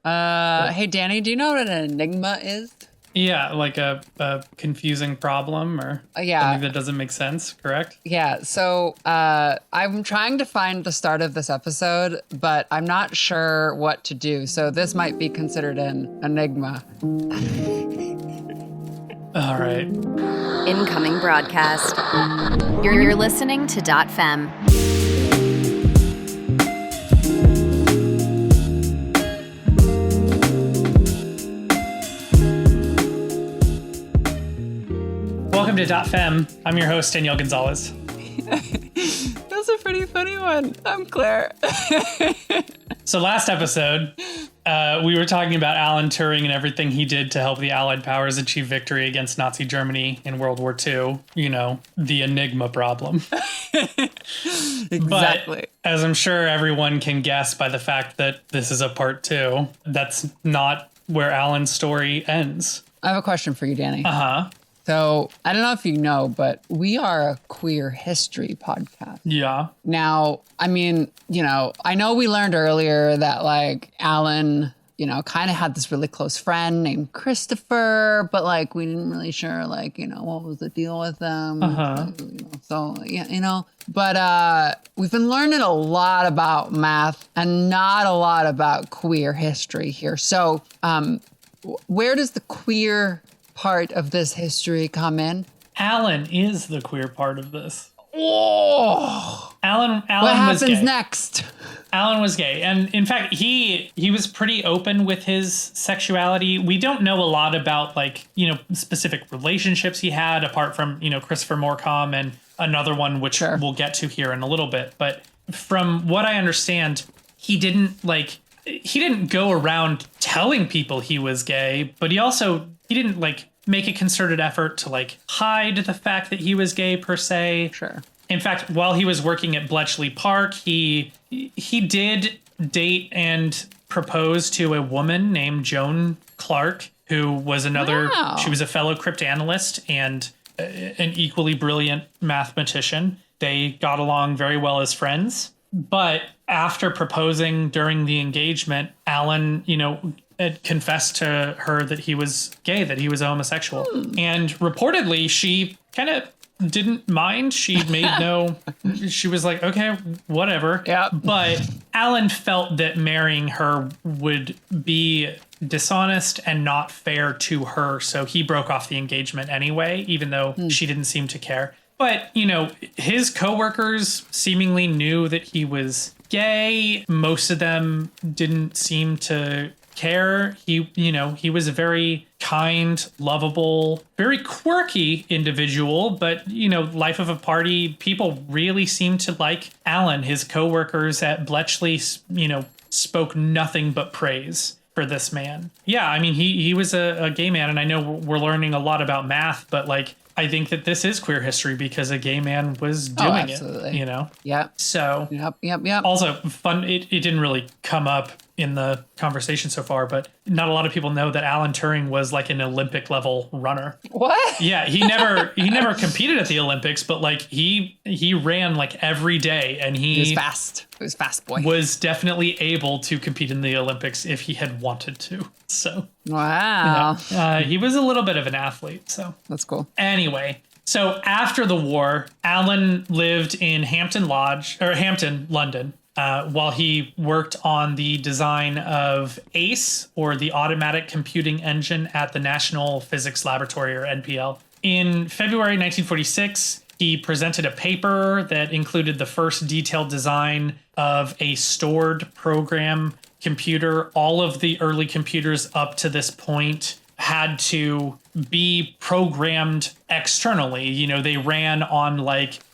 Hey, Danny, do you know what an enigma is? Yeah, like a confusing problem or something that doesn't make sense, correct? Yeah, so I'm trying to find the start of this episode, but I'm not sure what to do. So this might be considered an enigma. All right. Incoming broadcast. You're listening to .fem. Welcome to .fem. I'm your host, Danielle Gonzalez. That's a pretty funny one. I'm Claire. So last episode, we were talking about Alan Turing and everything he did to help the Allied powers achieve victory against Nazi Germany in World War II. You know, the Enigma problem. Exactly. But as I'm sure everyone can guess by the fact that this is a part 2, that's not where Alan's story ends. I have a question for you, Danny. Uh-huh. So I don't know if you know, but we are a queer history podcast. Yeah. Now, I mean, I know we learned earlier that like Alan, kind of had this really close friend named Christopher, but like we didn't really sure like, what was the deal with them. But we've been learning a lot about math and not a lot about queer history here. So where does the queer part of this history come in? Alan is the queer part of this. Oh, Alan what was happens gay. Next? Alan was gay. And in fact, he was pretty open with his sexuality. We don't know a lot about specific relationships he had apart from, Christopher Morecambe and another one, which we'll get to here in a little bit. But from what I understand, he didn't go around telling people he was gay, but he didn't make a concerted effort to hide the fact that he was gay per se. Sure. In fact, while he was working at Bletchley Park, he did date and propose to a woman named Joan Clark, who was she was a fellow cryptanalyst and an equally brilliant mathematician. They got along very well as friends. But after proposing during the engagement, Alan, had confessed to her that he was gay, that he was a homosexual. And reportedly, she kind of didn't mind. She was like, okay, whatever. Yeah. But Alan felt that marrying her would be dishonest and not fair to her. So he broke off the engagement anyway, even though she didn't seem to care. But, his coworkers seemingly knew that he was gay. Most of them didn't seem to care. He was a very kind, lovable, very quirky individual, but, life of a party, people really seemed to like Alan. His coworkers at Bletchley, spoke nothing but praise for this man. Yeah, I mean, he was a gay man, and I know we're learning a lot about math, but I think that this is queer history because a gay man was doing it, Yeah. So, Yep. Also fun. It didn't really come up in the conversation so far, but not a lot of people know that Alan Turing was like an Olympic level runner. What? Yeah. He never competed at the Olympics, but he ran every day, and he was fast. It was fast, boy. Was definitely able to compete in the Olympics if he had wanted to. So, wow. He was a little bit of an athlete. So that's cool. Anyway, so after the war, Alan lived in Hampton, London, while he worked on the design of ACE, or the Automatic Computing Engine at the National Physics Laboratory, or NPL. In February 1946, he presented a paper that included the first detailed design of a stored program computer. All of the early computers up to this point had to be programmed externally. They ran on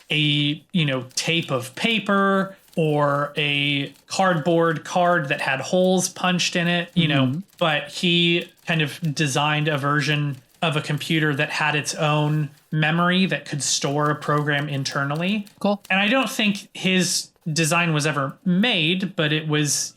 a, tape of paper or a cardboard card that had holes punched in it, but he kind of designed a version of a computer that had its own memory that could store a program internally. Cool. And I don't think his design was ever made, but it was,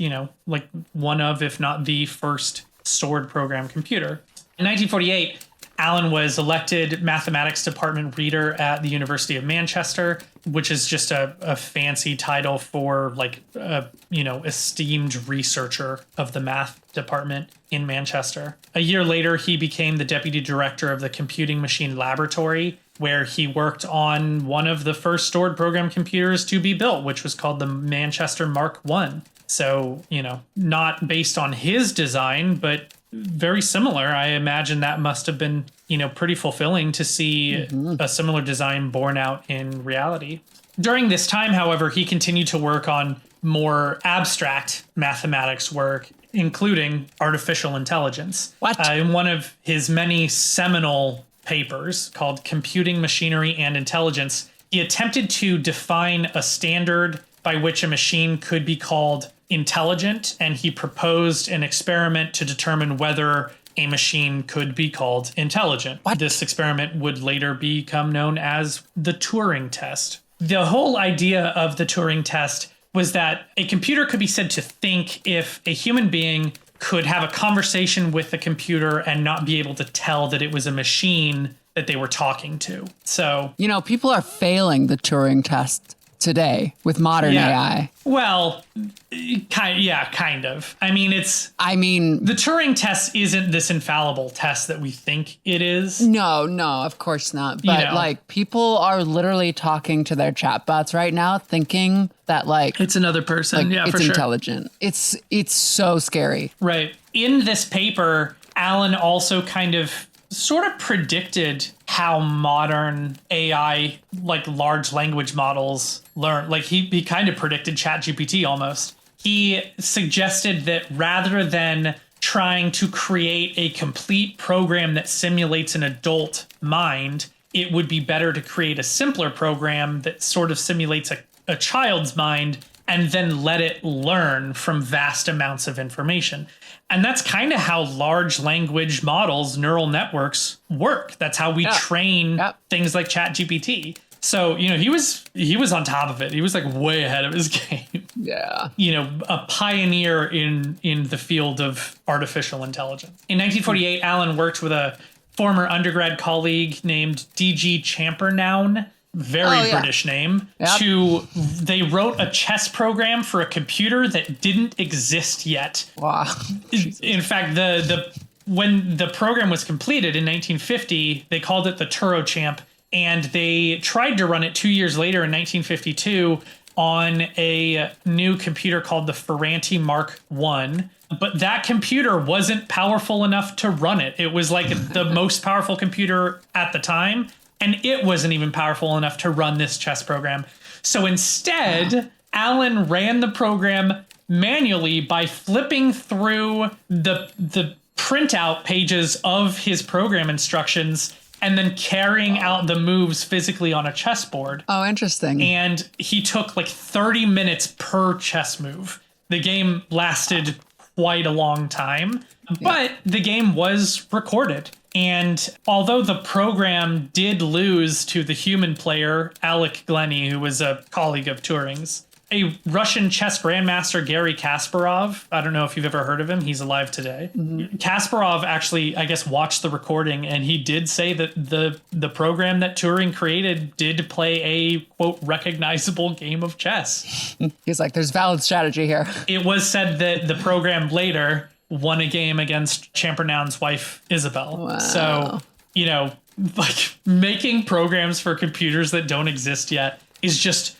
one of, if not the first stored program computer. In 1948, Alan was elected mathematics department reader at the University of Manchester. which is just a fancy title for like a, esteemed researcher of the math department in Manchester. A year later, he became the deputy director of the computing machine laboratory, where he worked on one of the first stored program computers to be built, which was called the Manchester Mark I. So, not based on his design, but very similar. I imagine that must have been, pretty fulfilling to see a similar design borne out in reality. During this time, however, he continued to work on more abstract mathematics work, including artificial intelligence. In one of his many seminal papers called Computing Machinery and Intelligence, he attempted to define a standard by which a machine could be called intelligent, and he proposed an experiment to determine whether a machine could be called intelligent. This experiment would later become known as the Turing test. The whole idea of the Turing test was that a computer could be said to think if a human being could have a conversation with the computer and not be able to tell that it was a machine that they were talking to. So, people are failing the Turing test today with modern AI. Well, kind of. I mean, the Turing test isn't this infallible test that we think it is. No, of course not. But people are literally talking to their chatbots right now, thinking that it's another person. It's for sure. intelligent. It's so scary. Right. In this paper, Alan also kind of sort of predicted how modern AI, large language models, learn. He kind of predicted ChatGPT almost. He suggested that rather than trying to create a complete program that simulates an adult mind, it would be better to create a simpler program that sort of simulates a child's mind and then let it learn from vast amounts of information. And that's kind of how large language models, neural networks work. That's how we train things like ChatGPT. So, he was on top of it. He was way ahead of his game. Yeah. A pioneer in the field of artificial intelligence. In 1948, Alan worked with a former undergrad colleague named D.G. Champernoun. Very British name. Yep. They wrote a chess program for a computer that didn't exist yet. Wow. In fact, when the program was completed in 1950, they called it the Turochamp, and they tried to run it 2 years later in 1952 on a new computer called the Ferranti Mark I. But that computer wasn't powerful enough to run it. It was the most powerful computer at the time. And it wasn't even powerful enough to run this chess program. So instead, Alan ran the program manually by flipping through the printout pages of his program instructions and then carrying out the moves physically on a chessboard. Oh, interesting. And he took 30 minutes per chess move. The game lasted quite a long time, but the game was recorded. And although the program did lose to the human player, Alec Glennie, who was a colleague of Turing's, a Russian chess grandmaster, Garry Kasparov, I don't know if you've ever heard of him. He's alive today. Mm-hmm. Kasparov actually, I guess, watched the recording, and he did say that the program that Turing created did play a, quote, recognizable game of chess. He's like, there's valid strategy here. It was said that the program later won a game against Champernoun's wife, Isabel. Wow. So, making programs for computers that don't exist yet is just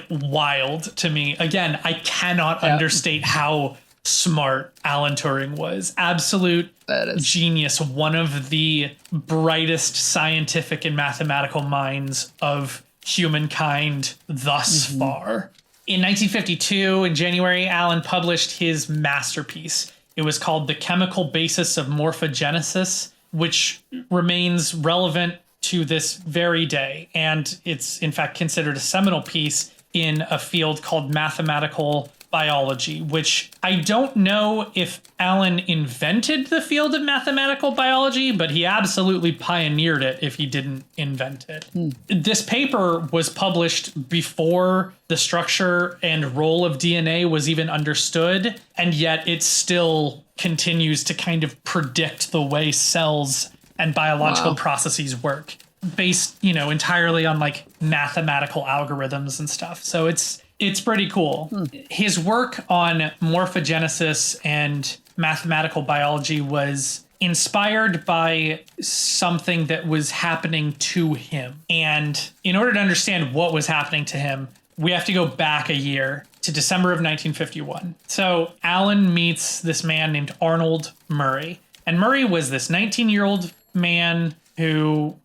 wild to me. Again, I cannot understate how smart Alan Turing was. Absolute genius. One of the brightest scientific and mathematical minds of humankind thus far. In 1952, in January, Alan published his masterpiece. It was called The Chemical Basis of Morphogenesis, which remains relevant to this very day. And it's, in fact, considered a seminal piece in a field called mathematical biology, which I don't know if Alan invented the field of mathematical biology, but he absolutely pioneered it if he didn't invent it. This paper was published before the structure and role of DNA was even understood, and yet it still continues to kind of predict the way cells and biological processes work. based, entirely on like mathematical algorithms and stuff. So it's pretty cool. His work on morphogenesis and mathematical biology was inspired by something that was happening to him. And in order to understand what was happening to him, we have to go back a year to December of 1951. So Alan meets this man named Arnold Murray. And Murray was this 19-year-old man who,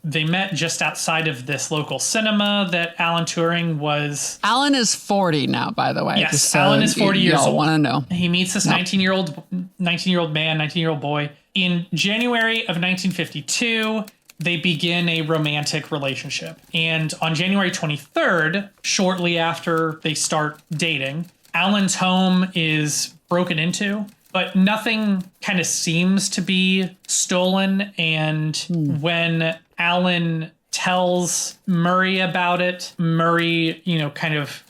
they met just outside of this local cinema that Alan Turing was. Alan is 40 now, by the way. Yes, so Alan is 40 years old. Want to know. He meets this 19-year-old boy. In January of 1952, they begin a romantic relationship. And on January 23rd, shortly after they start dating, Alan's home is broken into, but nothing kind of seems to be stolen. And when Alan tells Murray about it, Murray, kind of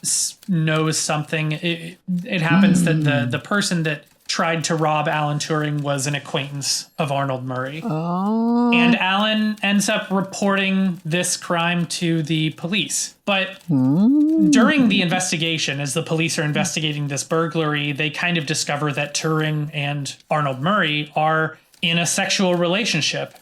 knows something. It happens that the person that tried to rob Alan Turing was an acquaintance of Arnold Murray. Oh. And Alan ends up reporting this crime to the police. But during the investigation, as the police are investigating this burglary, they kind of discover that Turing and Arnold Murray are in a sexual relationship.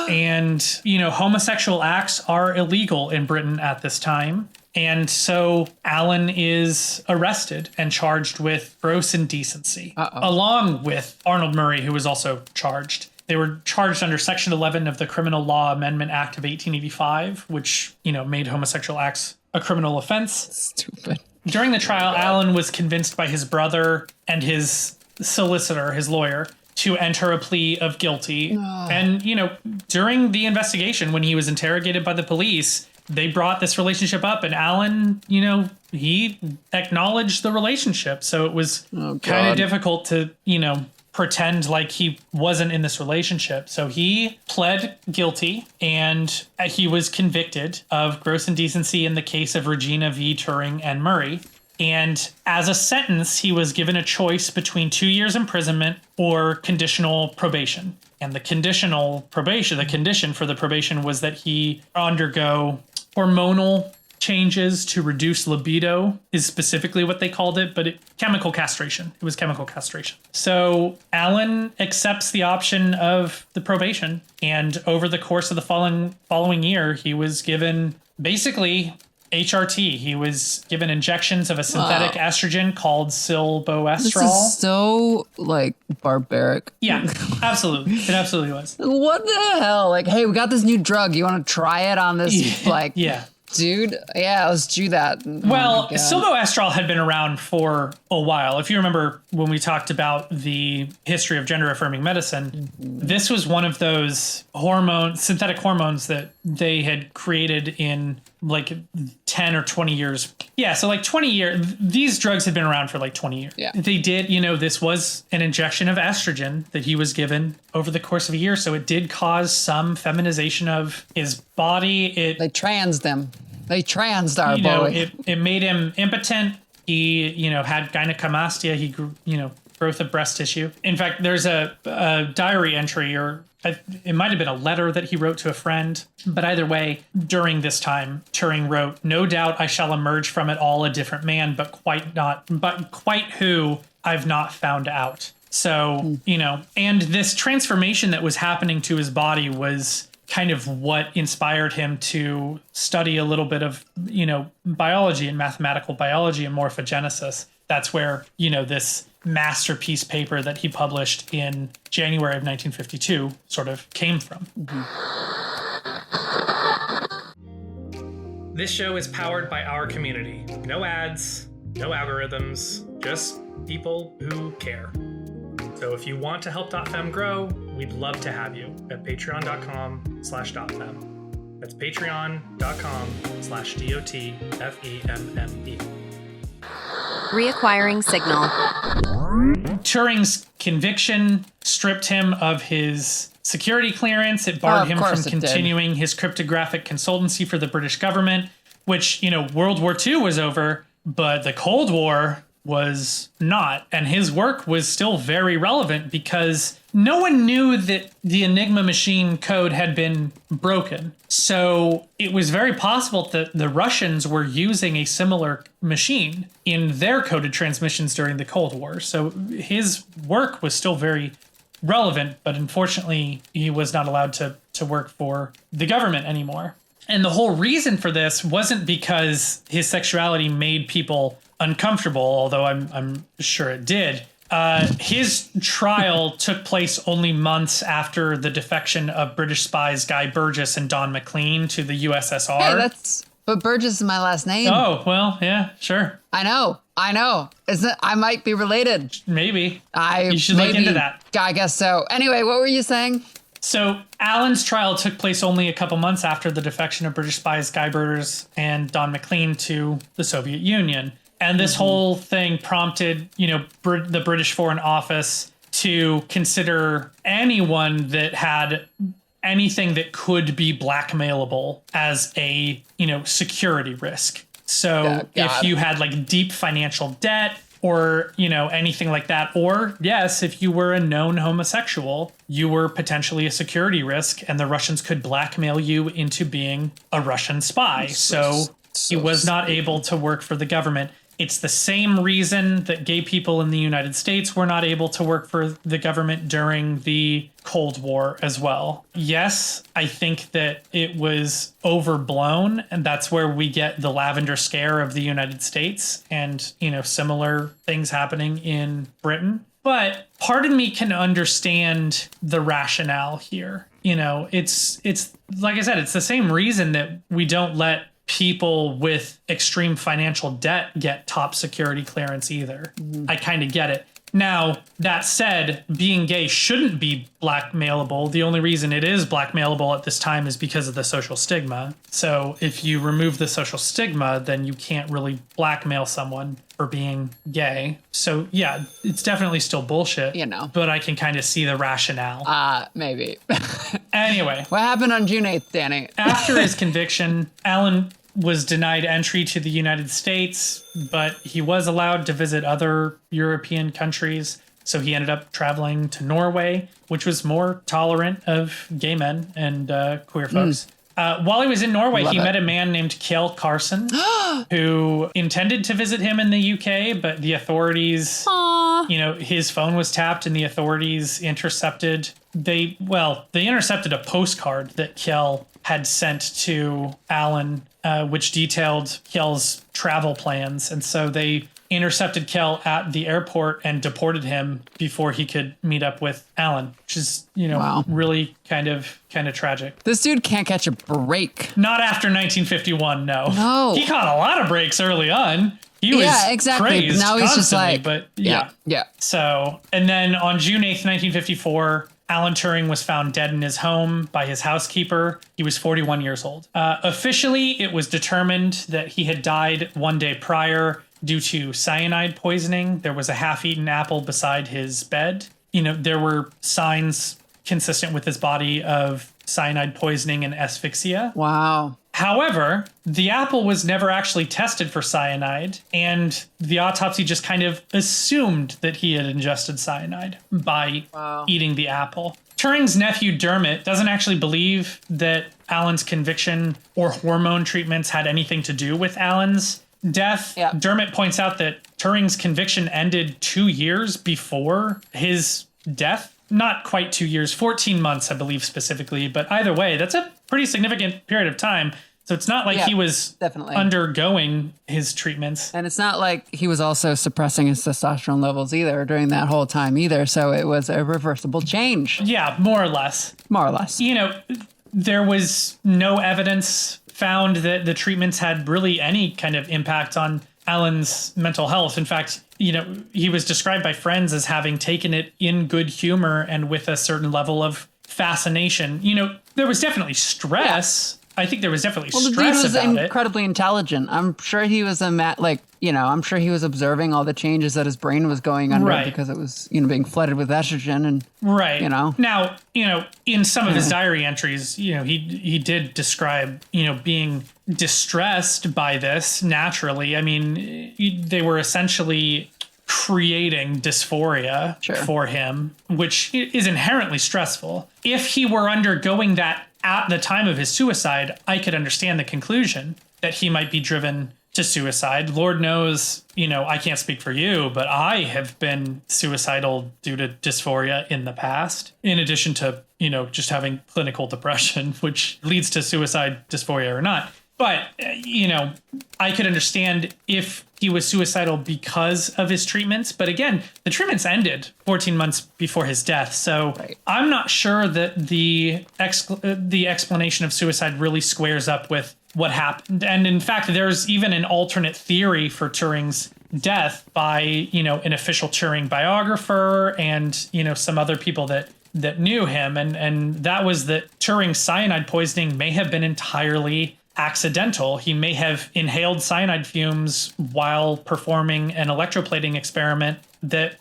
And, homosexual acts are illegal in Britain at this time. And so Alan is arrested and charged with gross indecency, along with Arnold Murray, who was also charged. They were charged under Section 11 of the Criminal Law Amendment Act of 1885, which, made homosexual acts a criminal offense. Stupid. During the trial, Alan was convinced by his brother and his solicitor, his lawyer, to enter a plea of guilty. And, during the investigation, when he was interrogated by the police, they brought this relationship up, and Alan, he acknowledged the relationship. So it was kind of difficult to, pretend like he wasn't in this relationship. So he pled guilty, and he was convicted of gross indecency in the case of Regina V. Turing and Murray. And as a sentence, he was given a choice between 2 years imprisonment or conditional probation. And the condition for the probation was that he undergo hormonal changes to reduce libido, is specifically what they called it, but chemical castration. It was chemical castration. So Alan accepts the option of the probation, and over the course of the following year, he was given basically HRT. He was given injections of a synthetic estrogen called silboestrol. This is so, barbaric. Yeah, absolutely. It absolutely was. What the hell? Hey, we got this new drug. You want to try it on this, Yeah. Dude? Yeah, let's do that. Well, silboestrol had been around for a while. If you remember when we talked about the history of gender-affirming medicine, this was one of those synthetic hormones that they had created in 10 or 20 years. Yeah, so 20 years, these drugs had been around for 20 years. Yeah. They did, this was an injection of estrogen that he was given over the course of a year. So it did cause some feminization of his body. They transed him. They transed our boy. It made him impotent. He, had gynecomastia. He grew, growth of breast tissue. In fact, there's a diary entry, or it might have been a letter that he wrote to a friend. But either way, during this time, Turing wrote, "No doubt I shall emerge from it all a different man, but quite who I've not found out." So, and this transformation that was happening to his body was kind of what inspired him to study a little bit of, biology and mathematical biology and morphogenesis. That's where, this masterpiece paper that he published in January of 1952 sort of came from. This show is powered by our community. No ads, no algorithms, just people who care. So if you want to help .fm grow, we'd love to have you at patreon.com/.fem. That's patreon.com/DOTFEMME. Reacquiring signal. Turing's conviction stripped him of his security clearance. It barred him from continuing his cryptographic consultancy for the British government, which, World War II was over, but the Cold War was not. And his work was still very relevant because no one knew that the Enigma machine code had been broken. So it was very possible that the Russians were using a similar machine in their coded transmissions during the Cold War. So his work was still very relevant, but unfortunately he was not allowed to work for the government anymore. And the whole reason for this wasn't because his sexuality made people uncomfortable, although I'm sure it did. His trial took place only months after the defection of British spies Guy Burgess and Don McLean to the USSR. Hey, but Burgess is my last name. Oh, well, yeah, sure. I know. I might be related. Maybe. You should look into that. I guess so. Anyway, what were you saying? So Allen's trial took place only a couple months after the defection of British spies Guy Burgess and Don McLean to the Soviet Union. And this whole thing prompted, the British Foreign Office to consider anyone that had anything that could be blackmailable as a, security risk. So if you had like deep financial debt or, anything like that, or yes, if you were a known homosexual, you were potentially a security risk and the Russians could blackmail you into being a Russian spy. So he was not able to work for the government. It's the same reason that gay people in the United States were not able to work for the government during the Cold War as well. Yes, I think that it was overblown, and that's where we get the lavender scare of the United States and, similar things happening in Britain. But part of me can understand the rationale here. It's like I said, it's the same reason that we don't let people with extreme financial debt get top security clearance either. I kind of get it. Now, that said, being gay shouldn't be blackmailable. The only reason it is blackmailable at this time is because of the social stigma. So if you remove the social stigma, then you can't really blackmail someone for being gay. So yeah, it's definitely still bullshit, but I can kind of see the rationale. Maybe. Anyway. What happened on June 8th, Danny? After his conviction, Allen was denied entry to the United States, but he was allowed to visit other European countries. So he ended up traveling to Norway, which was more tolerant of gay men and queer folks. While he was in Norway, he met a man named Kjell Carson, who intended to visit him in the UK, but the authorities, his phone was tapped and the authorities intercepted. They intercepted a postcard that Kjell had sent to Allen, which detailed Kjell's travel plans. And so they intercepted Kjell at the airport and deported him before he could meet up with Allen, which is, really kind of tragic. This dude can't catch a break. Not after 1951, no. No. He caught a lot of breaks early on. He was praised now he's just like, but yeah. So, and then on June 8th, 1954, Alan Turing was found dead in his home by his housekeeper. He was 41 years old. Officially, it was determined that he had died one day prior due to cyanide poisoning. There was a half-eaten apple beside his bed. There were signs consistent with his body of cyanide poisoning and asphyxia. Wow. However, the apple was never actually tested for cyanide, and the autopsy just kind of assumed that he had ingested cyanide by eating the apple. Turing's nephew Dermot doesn't actually believe that Alan's conviction or hormone treatments had anything to do with Alan's death. Yeah. Dermot points out that Turing's conviction ended 2 years before his death. Not quite 2 years, 14 months, I believe specifically. But either way, that's a pretty significant period of time. So it's not like he was definitely undergoing his treatments. And it's not like he was also suppressing his testosterone levels either during that whole time either. So it was a reversible change. Yeah, more or less. More or less. There was no evidence found that the treatments had really any kind of impact on Alan's mental health. In fact, he was described by friends as having taken it in good humor and with a certain level of fascination. There was definitely stress. Yeah. I think there was definitely stress about it. The dude was incredibly intelligent. I'm sure he was I'm sure he was observing all the changes that his brain was going under because it was, being flooded with estrogen and Now, in some of his diary entries, he did describe, being distressed by this naturally. I mean, they were essentially creating dysphoria for him, which is inherently stressful. If he were undergoing that at the time of his suicide, I could understand the conclusion that he might be driven to suicide. Lord knows, I can't speak for you, but I have been suicidal due to dysphoria in the past, in addition to, just having clinical depression, which leads to suicide, dysphoria or not. But, I could understand if he was suicidal because of his treatments. But again, the treatments ended 14 months before his death. So I'm not sure that the explanation of suicide really squares up with what happened. And in fact, there's even an alternate theory for Turing's death by, an official Turing biographer and, some other people that knew him. And that was that Turing's cyanide poisoning may have been entirely accidental. He may have inhaled cyanide fumes while performing an electroplating experiment that,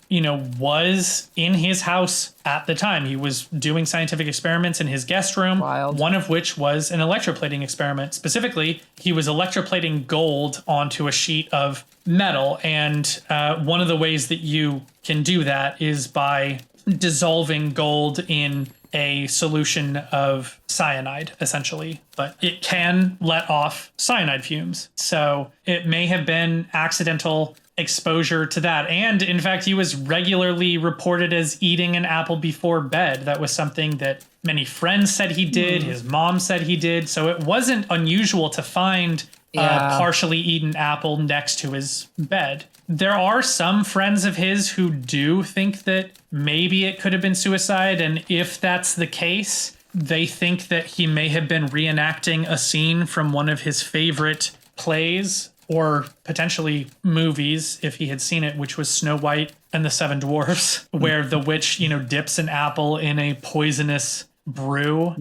was in his house at the time. He was doing scientific experiments in his guest room, one of which was an electroplating experiment. Specifically, he was electroplating gold onto a sheet of metal. And one of the ways that you can do that is by dissolving gold in a solution of cyanide, essentially, but it can let off cyanide fumes. So it may have been accidental exposure to that. And in fact, he was regularly reported as eating an apple before bed. That was something that many friends said he did. His mom said he did. So it wasn't unusual to find a partially eaten apple next to his bed. There are some friends of his who do think that maybe it could have been suicide. And if that's the case, they think that he may have been reenacting a scene from one of his favorite plays or potentially movies, if he had seen it, which was Snow White and the Seven Dwarfs, where the witch, dips an apple in a poisonous brew.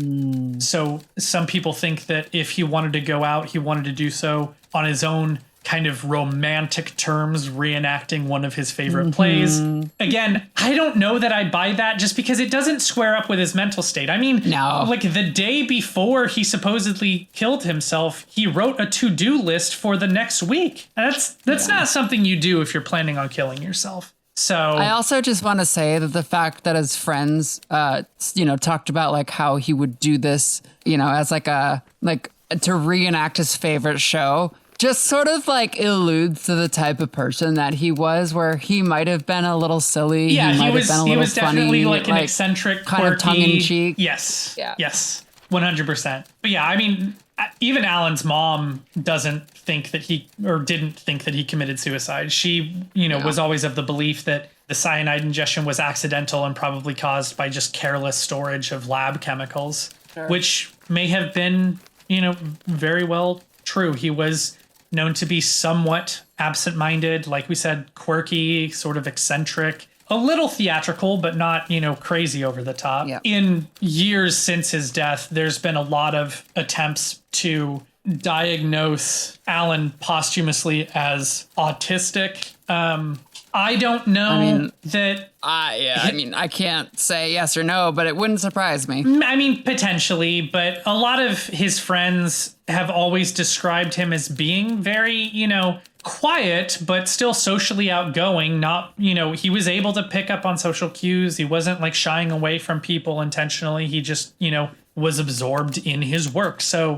So some people think that if he wanted to go out, he wanted to do so on his own kind of romantic terms, reenacting one of his favorite plays. Again, I don't know that I buy that just because it doesn't square up with his mental state. I mean, like the day before he supposedly killed himself, he wrote a to-do list for the next week. That's not something you do if you're planning on killing yourself. So I also just want to say that the fact that his friends, talked about like how he would do this, as to reenact his favorite show, just sort of like alludes to the type of person that he was, where he might have been a little silly. Yeah, he was definitely funny, like an eccentric, kind quirky, of tongue in cheek. Yes. Yeah. Yes. 100%. But yeah, I mean, even Alan's mom didn't think that he committed suicide. She, was always of the belief that the cyanide ingestion was accidental and probably caused by just careless storage of lab chemicals, which may have been, very well true. He was known to be somewhat absent-minded, like we said, quirky, sort of eccentric, a little theatrical, but not, crazy over the top. Yep. In years since his death, there's been a lot of attempts to diagnose Alan posthumously as autistic. I don't know that... I can't say yes or no, but it wouldn't surprise me. I mean, potentially, but a lot of his friends have always described him as being very, quiet, but still socially outgoing. Not, he was able to pick up on social cues. He wasn't like shying away from people intentionally. He just, was absorbed in his work. So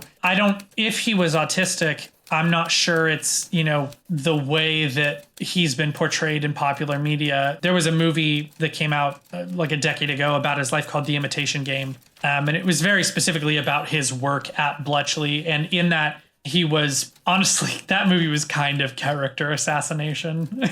if he was autistic, I'm not sure it's, the way that he's been portrayed in popular media. There was a movie that came out like a decade ago about his life called The Imitation Game. And it was very specifically about his work at Bletchley. And in that, he was, honestly, that movie was kind of character assassination.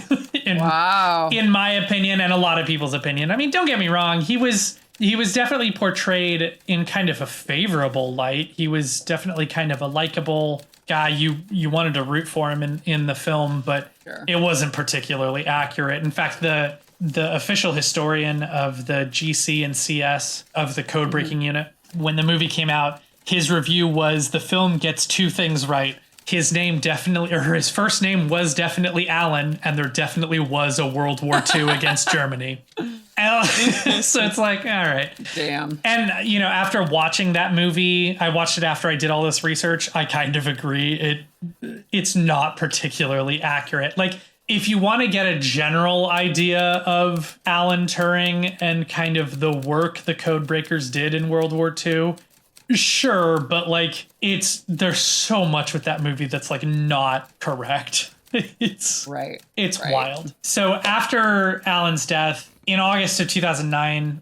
in my opinion, and a lot of people's opinion. I mean, don't get me wrong. He was definitely portrayed in kind of a favorable light. He was definitely kind of a likable guy. You wanted to root for him in the film, but it wasn't particularly accurate. In fact, the official historian of the GC and CS of the code breaking unit, when the movie came out, his review was, the film gets two things right. His first name was definitely Alan, and there definitely was a World War II against Germany. So it's like, all right. Damn. And, after watching that movie, I watched it after I did all this research. I kind of agree. It's not particularly accurate. Like, if you want to get a general idea of Alan Turing and kind of the work the code breakers did in World War II, sure, but like there's so much with that movie that's like not correct. It's wild. So after Alan's death, in August of 2009,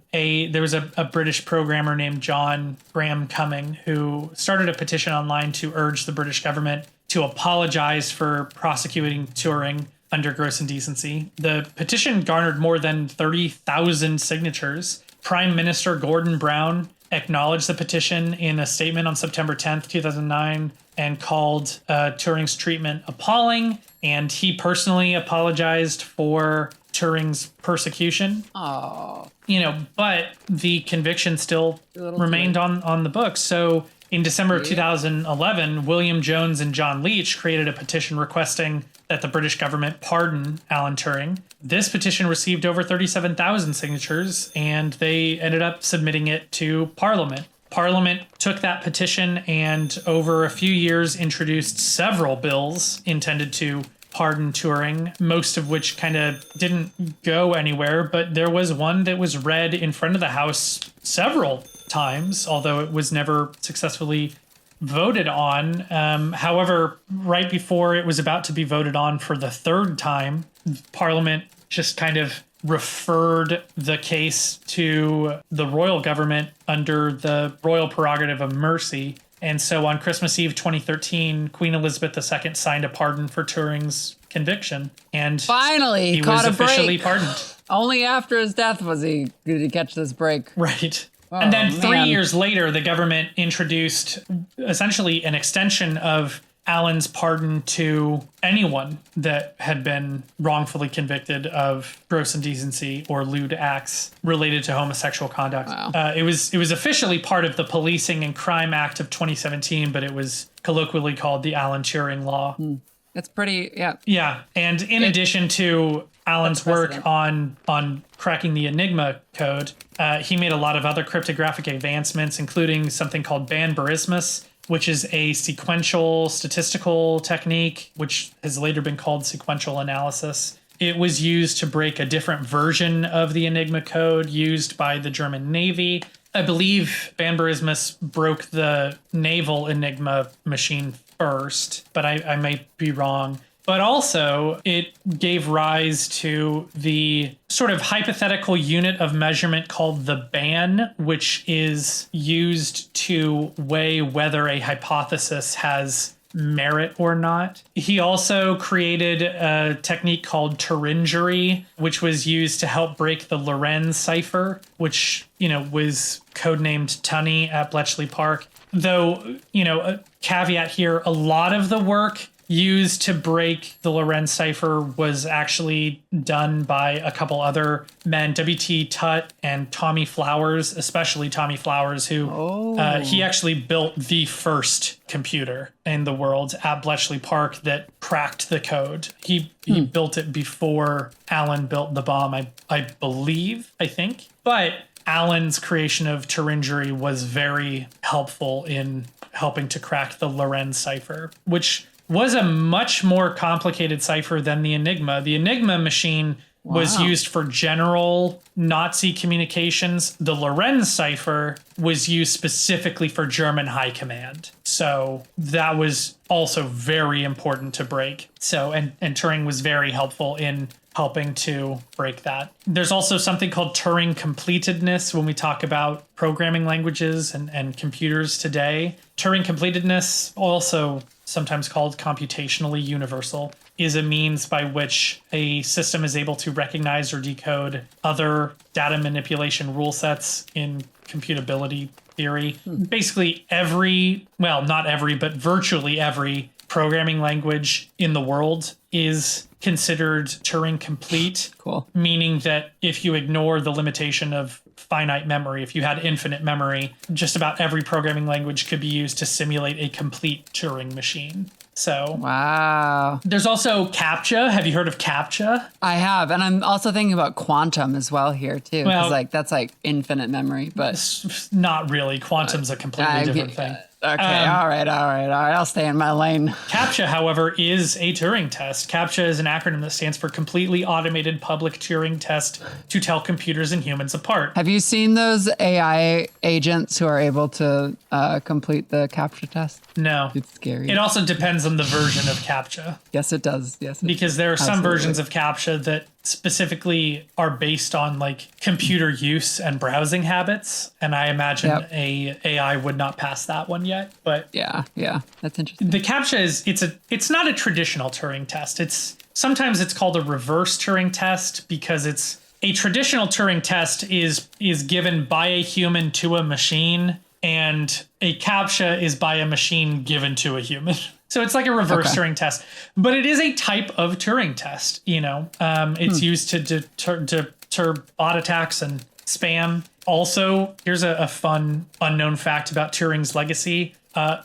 there was a British programmer named John Graham Cumming who started a petition online to urge the British government to apologize for prosecuting Turing under gross indecency. The petition garnered more than 30,000 signatures. Prime Minister Gordon Brown acknowledged the petition in a statement on September 10th, 2009, and called Turing's treatment appalling. And he personally apologized for Turing's persecution. Oh. But the conviction still remained on the books. So in December of 2011, William Jones and John Leach created a petition requesting that the British government pardon Alan Turing. This petition received over 37,000 signatures, and they ended up submitting it to Parliament. Parliament took that petition and over a few years introduced several bills intended to pardon Turing, most of which kind of didn't go anywhere, but there was one that was read in front of the House several times, although it was never successfully voted on. However, right before it was about to be voted on for the third time, Parliament just kind of referred the case to the royal government under the royal prerogative of mercy. And so on Christmas Eve 2013, Queen Elizabeth II signed a pardon for Turing's conviction. And finally, he caught was a officially break. pardoned. Only after his death did he catch this break. Right. Oh, and then 3 man. years later, the government introduced essentially an extension of Alan's pardon to anyone that had been wrongfully convicted of gross indecency or lewd acts related to homosexual conduct. Wow. It was officially part of the Policing and Crime Act of 2017, but it was colloquially called the Alan Turing Law. It's pretty, yeah. Yeah, and in addition to Alan's work on cracking the Enigma code, he made a lot of other cryptographic advancements, including something called Banburismus, which is a sequential statistical technique, which has later been called sequential analysis. It was used to break a different version of the Enigma code used by the German Navy. I believe Banburismus broke the naval Enigma machine first, but I might be wrong. But also, it gave rise to the sort of hypothetical unit of measurement called the ban, which is used to weigh whether a hypothesis has merit or not. He also created a technique called Turingery, which was used to help break the Lorenz cipher, which, was codenamed Tunny at Bletchley Park. Though, a caveat here, a lot of the work used to break the Lorenz cipher was actually done by a couple other men, W.T. Tutt and Tommy Flowers, especially Tommy Flowers, who he actually built the first computer in the world at Bletchley Park that cracked the code. He built it before Alan built the bomb, I think. But Alan's creation of Turingery was very helpful in helping to crack the Lorenz cipher, which was a much more complicated cipher than the Enigma. The Enigma machine was used for general Nazi communications. The Lorenz cipher was used specifically for German high command. So that was also very important to break. So, and Turing was very helpful in helping to break that. There's also something called Turing completedness when we talk about programming languages and computers today. Turing completedness, also sometimes called computationally universal, is a means by which a system is able to recognize or decode other data manipulation rule sets in computability theory. Basically not every, but virtually every programming language in the world is considered Turing complete. Cool. Meaning that if you ignore the limitation of finite memory, if you had infinite memory, just about every programming language could be used to simulate a complete Turing machine. So wow. There's also CAPTCHA. Have you heard of CAPTCHA? I have. And I'm also thinking about quantum as well here too. Well, Because that's like infinite memory, but not really. Quantum's a completely different thing. Okay, all right. I'll stay in my lane. CAPTCHA, however, is a Turing test. CAPTCHA is an acronym that stands for Completely Automated Public Turing Test to Tell Computers and Humans Apart. Have you seen those AI agents who are able to complete the CAPTCHA test? No. It's scary. It also depends on the version of CAPTCHA. Yes, it does. Yes, because there are some versions of CAPTCHA that specifically are based on like computer use and browsing habits, and I imagine a AI would not pass that one yet. But yeah, that's interesting. The CAPTCHA is it's not a traditional Turing test. Sometimes it's called a reverse Turing test because it's a traditional Turing test is given by a human to a machine, and a CAPTCHA is by a machine given to a human. So it's like a reverse Turing test, but it is a type of Turing test. It's used to deter bot attacks and spam. Also, here's a fun unknown fact about Turing's legacy.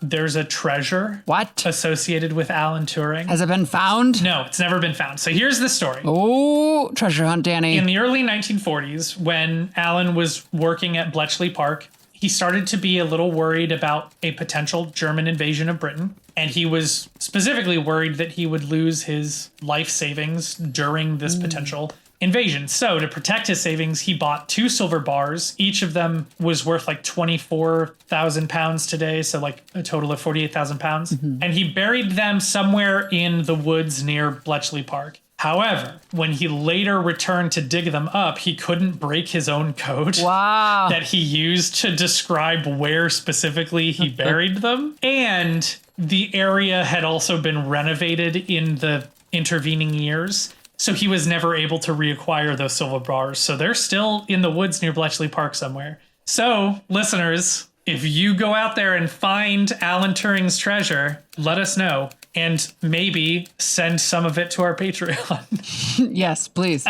There's a treasure associated with Alan Turing. Has it been found? No, it's never been found. So here's the story. Oh, treasure hunt, Dany. In the early 1940s, when Alan was working at Bletchley Park, he started to be a little worried about a potential German invasion of Britain. And he was specifically worried that he would lose his life savings during this potential invasion. So to protect his savings, he bought 2 silver bars. Each of them was worth like 24,000 pounds today. So like a total of 48,000 pounds. And he buried them somewhere in the woods near Bletchley Park. However, when he later returned to dig them up, he couldn't break his own code that he used to describe where specifically he buried them. And the area had also been renovated in the intervening years, so he was never able to reacquire those silver bars. So they're still in the woods near Bletchley Park somewhere. So, listeners, if you go out there and find Alan Turing's treasure, let us know. And maybe send some of it to our Patreon. Yes, please.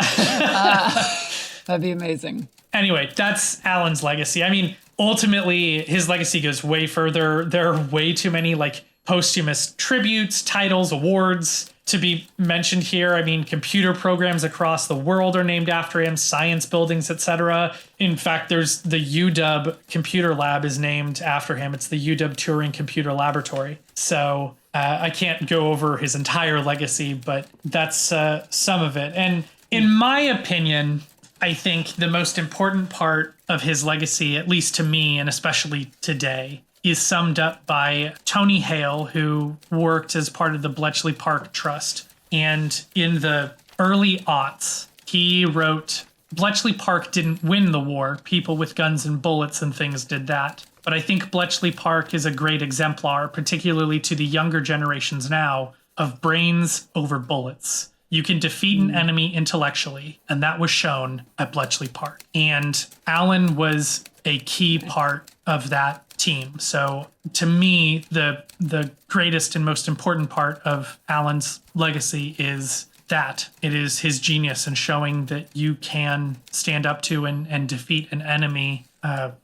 That'd be amazing. Anyway, that's Alan's legacy. I mean, ultimately, his legacy goes way further. There are way too many like posthumous tributes, titles, awards to be mentioned here. I mean, computer programs across the world are named after him, science buildings, etc. In fact, there's the UW Computer Lab is named after him. It's the UW Turing Computer Laboratory. So I can't go over his entire legacy, but that's some of it. And in my opinion, I think the most important part of his legacy, at least to me, and especially today, is summed up by Tony Hale, who worked as part of the Bletchley Park Trust. And in the early aughts, he wrote, Bletchley Park didn't win the war. People with guns and bullets and things did that. But I think Bletchley Park is a great exemplar, particularly to the younger generations now, of brains over bullets. You can defeat an enemy intellectually, and that was shown at Bletchley Park. And Alan was a key part of that team. So to me, the greatest and most important part of Alan's legacy is that. It is his genius in showing that you can stand up to and defeat an enemy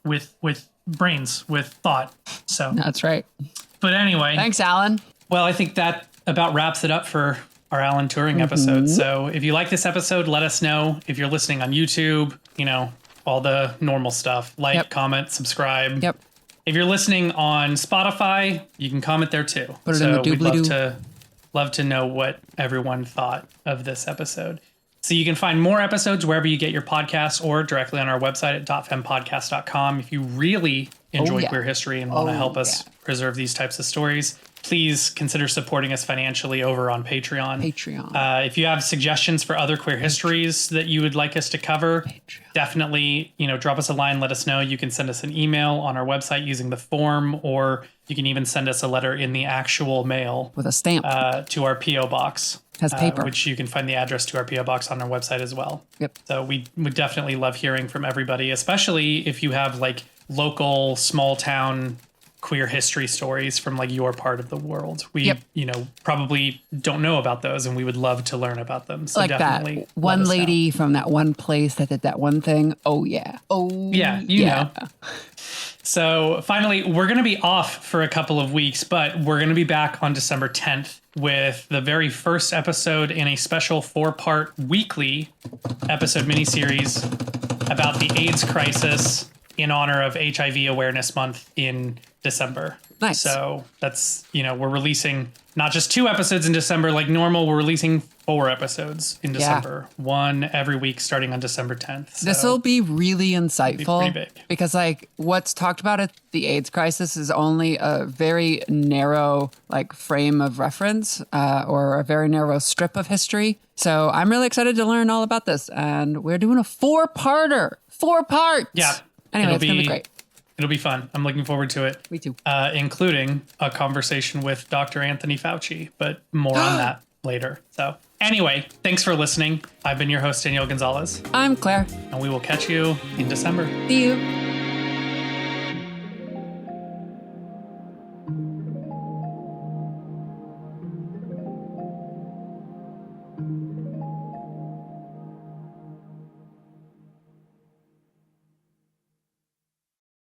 with brains, with thought. So that's right. But anyway. Thanks, Alan. Well, I think that about wraps it up for our Alan Turing episode. So if you like this episode, let us know. If you're listening on YouTube, all the normal stuff, like, comment, subscribe. Yep. If you're listening on Spotify, you can comment there too. Put it in the we'd love to know what everyone thought of this episode. So you can find more episodes wherever you get your podcasts or directly on our website at .fempodcast.com. If you really enjoy queer history and want to help us preserve these types of stories, please consider supporting us financially over on Patreon. If you have suggestions for other queer histories that you would like us to cover, definitely, drop us a line, let us know. You can send us an email on our website using the form, or you can even send us a letter in the actual mail with a stamp to our P.O. box. Has paper. Which you can find the address to our P.O. box on our website as well. Yep. So we would definitely love hearing from everybody, especially if you have like local small town queer history stories from like your part of the world. We, probably don't know about those, and we would love to learn about them. So like definitely that one lady from that one place that did that one thing. Oh yeah. Oh yeah. You know. So finally, we're going to be off for a couple of weeks, but we're going to be back on December 10th with the very first episode in a special 4-part weekly episode miniseries about the AIDS crisis in honor of HIV Awareness Month in December. Nice. So that's, we're releasing not just 2 episodes in December like normal, we're releasing 4 episodes in December. 1 every week starting on December 10th. So this will be really insightful pretty big. because like what's talked about at the AIDS crisis is only a very narrow like frame of reference or a very narrow strip of history. So I'm really excited to learn all about this. And we're doing a 4-parter. 4 parts. Yeah. Anyway, it's going to be great. It'll be fun. I'm looking forward to it. Me too. Including a conversation with Dr. Anthony Fauci, but more on that later. So anyway, thanks for listening. I've been your host, Danielle Gonzalez. I'm Claire. And we will catch you in December. See you.